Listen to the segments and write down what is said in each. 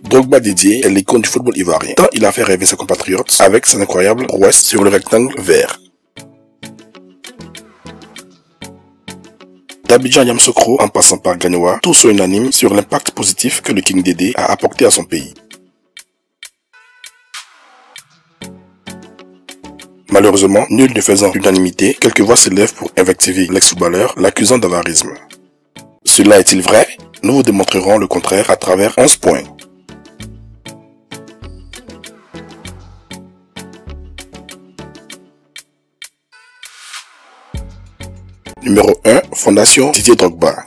Drogba Didier est l'icône du football ivoirien, tant il a fait rêver ses compatriotes avec ses incroyables prouesses sur le rectangle vert. D'Abidjan Yamoussoukro en passant par Gagnoa, tous sont unanimes sur l'impact positif que le King Dédé a apporté à son pays. Malheureusement, nul ne faisant l'unanimité, quelques voix s'élèvent pour invectiver l'ex-footballeur, l'accusant d'avarisme. Cela est-il vrai? Nous vous démontrerons le contraire à travers 11 points. Numéro 1. Fondation Didier Drogba.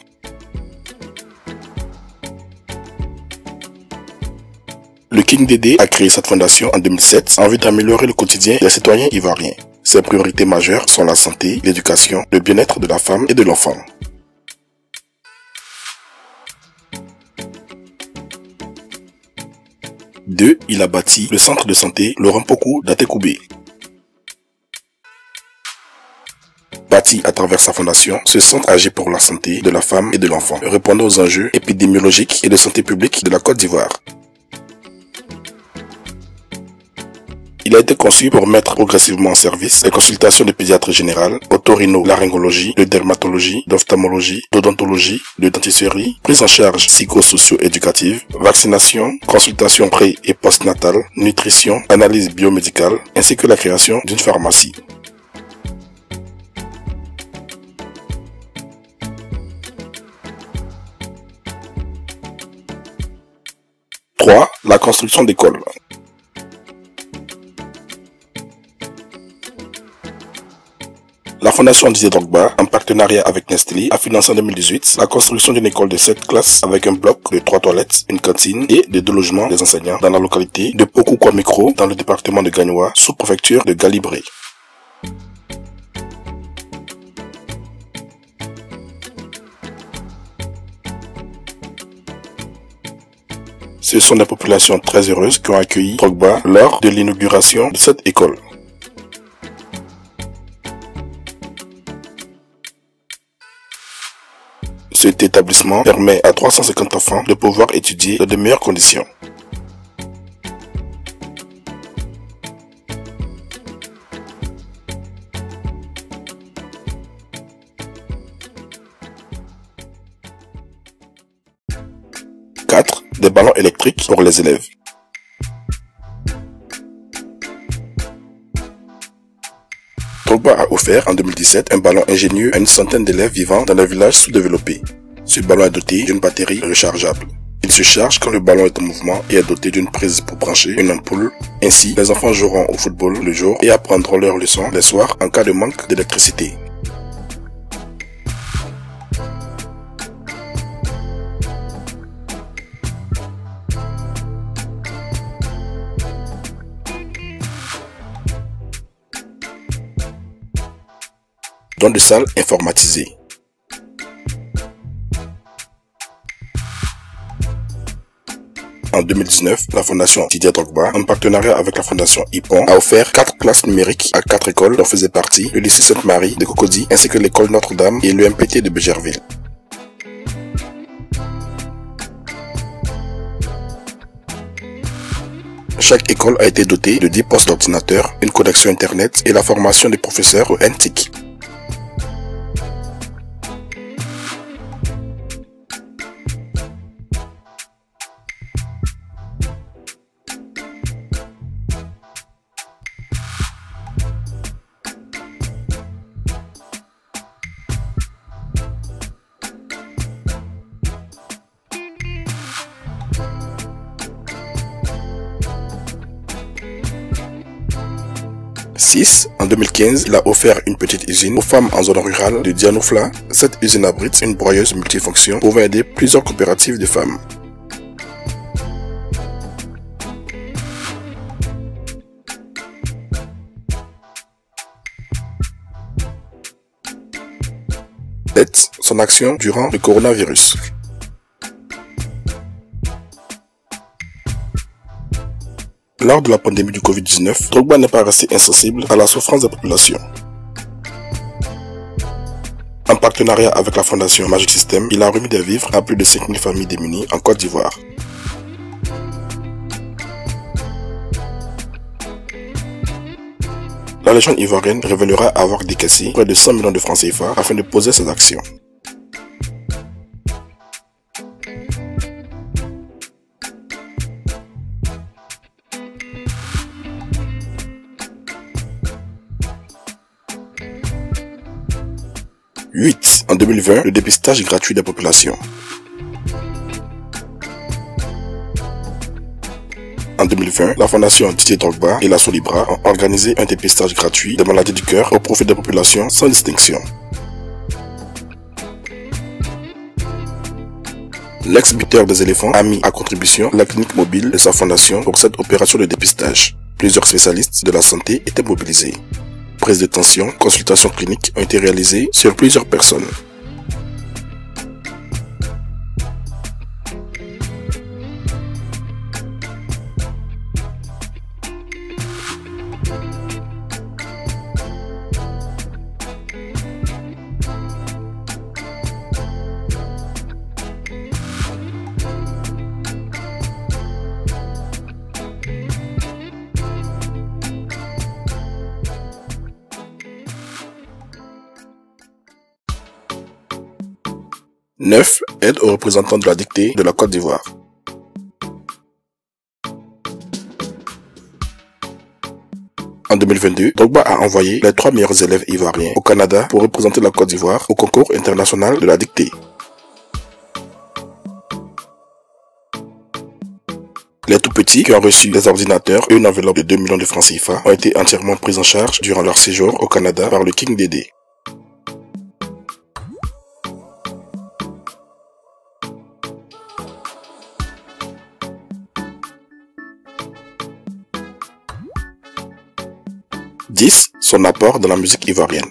Le King Dédé a créé cette fondation en 2007 en vue d'améliorer le quotidien des citoyens ivoiriens. Ses priorités majeures sont la santé, l'éducation, le bien-être de la femme et de l'enfant. Deux, il a bâti le centre de santé Laurent Pokou d'Atekoubé. Bâti à travers sa fondation, ce centre agit pour la santé de la femme et de l'enfant, répondant aux enjeux épidémiologiques et de santé publique de la Côte d'Ivoire. Il a été conçu pour mettre progressivement en service les consultations de pédiatrie générale, otorino-laryngologie, de dermatologie, d'ophtalmologie, d'odontologie, de dentisterie, prise en charge psychosocio-éducative, vaccination, consultation pré- et postnatale, nutrition, analyse biomédicale, ainsi que la création d'une pharmacie. Trois, la construction d'écoles. La Fondation Didier Drogba, en partenariat avec Nestlé, a financé en 2018 la construction d'une école de 7 classes avec un bloc de 3 toilettes, une cantine et de 2 logements des enseignants dans la localité de Pokou-Kwamikro dans le département de Gagnoa, sous-préfecture de Galibré. Ce sont des populations très heureuses qui ont accueilli Drogba lors de l'inauguration de cette école. Cet établissement permet à 350 enfants de pouvoir étudier dans de meilleures conditions. Quatre, des ballons électriques pour les élèves. Drogba a offert en 2017 un ballon ingénieux à une centaine d'élèves vivant dans les villages sous-développés. Ce ballon est doté d'une batterie rechargeable. Il se charge quand le ballon est en mouvement et est doté d'une prise pour brancher une ampoule. Ainsi, les enfants joueront au football le jour et apprendront leurs leçons les soirs en cas de manque d'électricité. Don de salles informatisées. En 2019, la Fondation Didier Drogba, en partenariat avec la Fondation IPON, a offert 4 classes numériques à 4 écoles dont faisaient partie le lycée Sainte-Marie de Cocody ainsi que l'école Notre-Dame et l'EMPT de Bégerville. Chaque école a été dotée de 10 postes d'ordinateur, une connexion internet et la formation des professeurs au NTIC. En 2015, il a offert une petite usine aux femmes en zone rurale de Dianoufla. Cette usine abrite une broyeuse multifonction pouvant aider plusieurs coopératives de femmes. Son action durant le coronavirus. Lors de la pandémie du Covid-19, Drogba n'est pas resté insensible à la souffrance des populations. En partenariat avec la Fondation Magic System, il a remis des vivres à plus de 5000 familles démunies en Côte d'Ivoire. la légende ivoirienne révélera avoir décaissé près de 100 millions de francs CFA afin de poser ses actions. « 8. En 2020, le dépistage gratuit des populations. En 2020, la Fondation Didier Drogba et la Solibra ont organisé un dépistage gratuit des maladies du cœur au profit des populations sans distinction. L'ex-buteur des éléphants a mis à contribution la clinique mobile de sa fondation pour cette opération de dépistage. Plusieurs spécialistes de la santé étaient mobilisés. Prise de tension, consultations cliniques ont été réalisées sur plusieurs personnes. « 9. Aide aux représentants de la dictée de la Côte d'Ivoire. En 2022, Drogba a envoyé les 3 meilleurs élèves ivoiriens au Canada pour représenter la Côte d'Ivoire au concours international de la dictée. Les tout-petits qui ont reçu des ordinateurs et une enveloppe de 2 millions de francs CFA ont été entièrement pris en charge durant leur séjour au Canada par le King Dédé. « 10. Son apport dans la musique ivoirienne.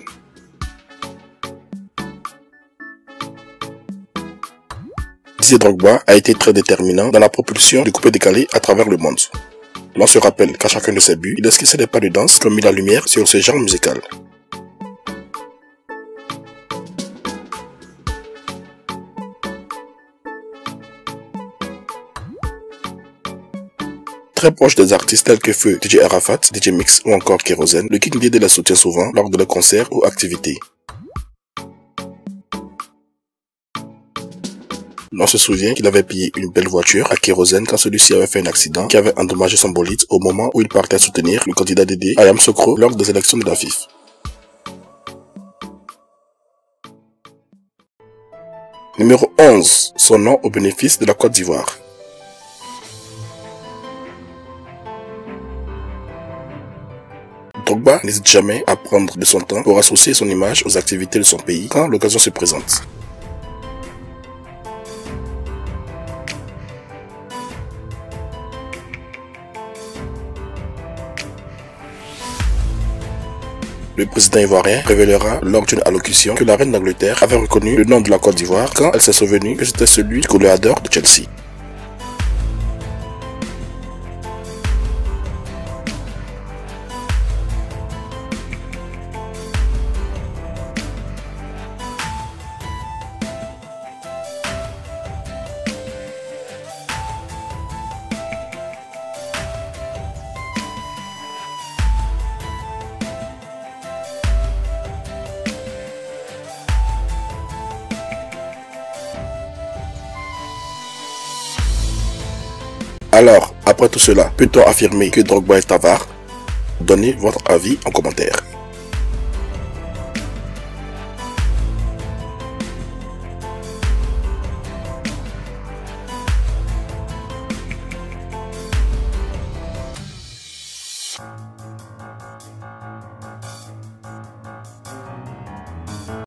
Didier Drogba a été très déterminant dans la propulsion du coupé-décalé à travers le monde. L'on se rappelle qu'à chacun de ses buts, il esquissait des pas de danse qui ont mis la lumière sur ce genre musical. Très proche des artistes tels que Feu, DJ Arafat, DJ Mix ou encore Kérosène, le King Dédé les soutient souvent lors de leurs concerts ou activités. On se souvient qu'il avait payé une belle voiture à Kérosène quand celui-ci avait fait un accident qui avait endommagé son bolide au moment où il partait soutenir le candidat Dédé à Yamoussoukro lors des élections de la FIF. Numéro 11. Son nom au bénéfice de la Côte d'Ivoire. Drogba n'hésite jamais à prendre de son temps pour associer son image aux activités de son pays quand l'occasion se présente. Le président ivoirien révélera lors d'une allocution que la reine d'Angleterre avait reconnu le nom de la Côte d'Ivoire quand elle s'est souvenue que c'était celui du goléador de Chelsea. Alors, après tout cela, peut-on affirmer que Drogba est avare? Donnez votre avis en commentaire.